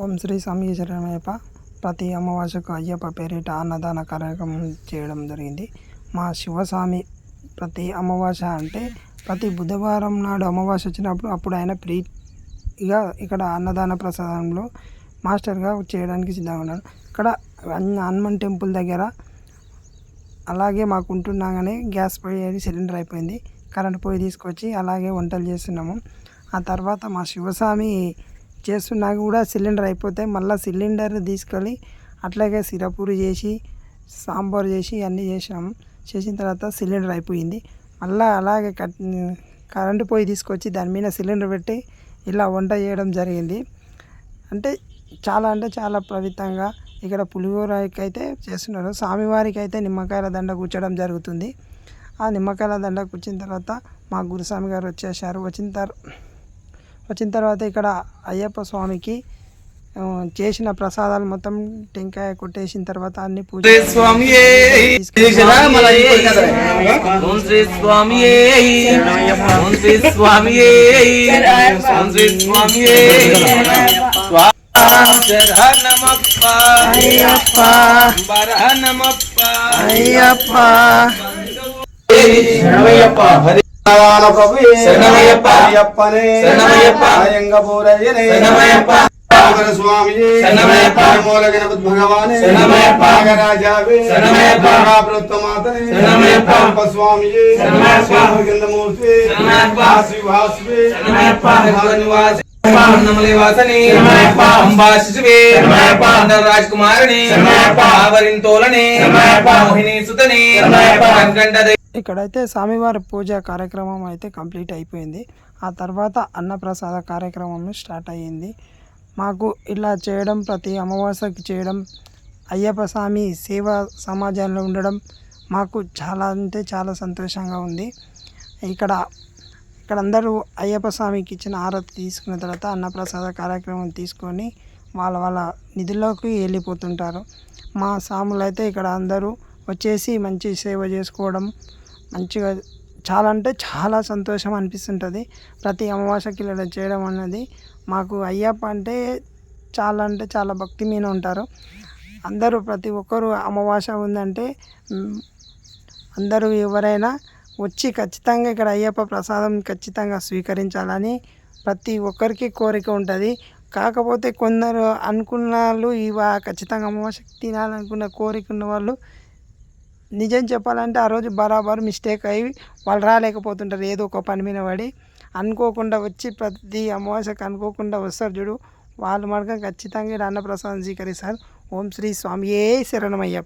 ఓం శ్రీ స్వామి శరణమయ్యప్ప. ప్రతి అమావాస్యకు అయ్యప్ప పేరిట అన్నదాన కార్యక్రమం చేయడం జరిగింది. మా శివస్వామి ప్రతి అమావాస్య అంటే ప్రతి బుధవారం నాడు అమావాస్య వచ్చినప్పుడు అప్పుడు ఆయన ఫ్రీగా ఇక్కడ అన్నదాన ప్రసాదంలో మాస్టర్గా చేయడానికి సిద్ధంగా ఉన్నాడు. ఇక్కడ హనుమాన్ టెంపుల్ దగ్గర అలాగే మాకు ఉంటున్నాగానే గ్యాస్ పొయ్యి సిలిండర్ అయిపోయింది. కరెంట్ పొయ్యి తీసుకొచ్చి అలాగే వంటలు చేస్తున్నాము. ఆ తర్వాత మా శివస్వామి చేస్తున్నాక కూడా సిలిండర్ అయిపోతే మళ్ళీ సిలిండర్ తీసుకెళ్ళి అట్లాగే సిరపూరి చేసి సాంబార్ చేసి అన్నీ చేసినాము. చేసిన తర్వాత సిలిండర్ అయిపోయింది. మళ్ళీ అలాగే కరెంటు పొయ్యి తీసుకొచ్చి దాని మీద సిలిండర్ పెట్టి ఇలా వంట చేయడం జరిగింది. అంటే చాలా పవిత్రంగా ఇక్కడ పులిహోరకి అయితే చేస్తున్నారు. స్వామివారికి అయితే నిమ్మకాయల దండ కూర్చోడం జరుగుతుంది. ఆ నిమ్మకాయల దండ కూర్చిన తర్వాత మా గురుస్వామి గారు వచ్చేసారు. వచ్చిన తర్వాత ఇక్కడ అయ్యప్ప స్వామికి చేసిన ప్రసాదాలు మొత్తం టెంకాయ కొట్టేసిన తర్వాత అన్ని పూజ స్వామి మూల గణపతి భగవానే నాగరాజావే స్వామి ఇక్కడైతే స్వామివారి పూజ కార్యక్రమం అయితే కంప్లీట్ అయిపోయింది. ఆ తర్వాత అన్నప్రసాద కార్యక్రమం స్టార్ట్ అయ్యింది. మాకు ఇలా చేయడం ప్రతి అమావాస్యకి చేయడం అయ్యప్ప స్వామి సేవా సమాజంలో ఉండడం మాకు చాలా అంటే చాలా సంతోషంగా ఉంది. ఇక్కడ అందరూ అయ్యప్ప స్వామికి ఇచ్చిన ఆరతి తీసుకున్న తర్వాత అన్నప్రసాద కార్యక్రమం తీసుకొని వాళ్ళ నిధుల్లోకి వెళ్ళిపోతుంటారు. మా స్వాములు అయితే ఇక్కడ అందరూ వచ్చేసి మంచి సేవ చేసుకోవడం మంచిగా చాలా అంటే చాలా సంతోషం అనిపిస్తుంటుంది. ప్రతి అమావాస్యకి ఇలా చేయడం అన్నది మాకు అయ్యప్ప అంటే చాలా భక్తి మీద ఉంటారు. అందరూ ప్రతి ఒక్కరు అమావాస్య ఉందంటే అందరూ ఎవరైనా వచ్చి ఖచ్చితంగా ఇక్కడ అయ్యప్ప ప్రసాదం ఖచ్చితంగా స్వీకరించాలని ప్రతి ఒక్కరికి కోరిక ఉంటుంది. కాకపోతే కొందరు అనుకున్న వాళ్ళు ఖచ్చితంగా అమావాస్య తినాలనుకున్న కోరిక ఉన్న వాళ్ళు నిజం చెప్పాలంటే ఆ రోజు బరాబర్ మిస్టేక్ అయ్యి వాళ్ళు రాలేకపోతుంటారు. ఏదో ఒక పని మీద పడి అనుకోకుండా వచ్చి ప్రతి అమావాస్యకు అనుకోకుండా వస్తారు చూడు, వాళ్ళు మనకు ఖచ్చితంగా అన్నప్రసాదం స్వీకరిస్తారు. ఓం శ్రీ స్వామియే శరణమయ్యప్ప.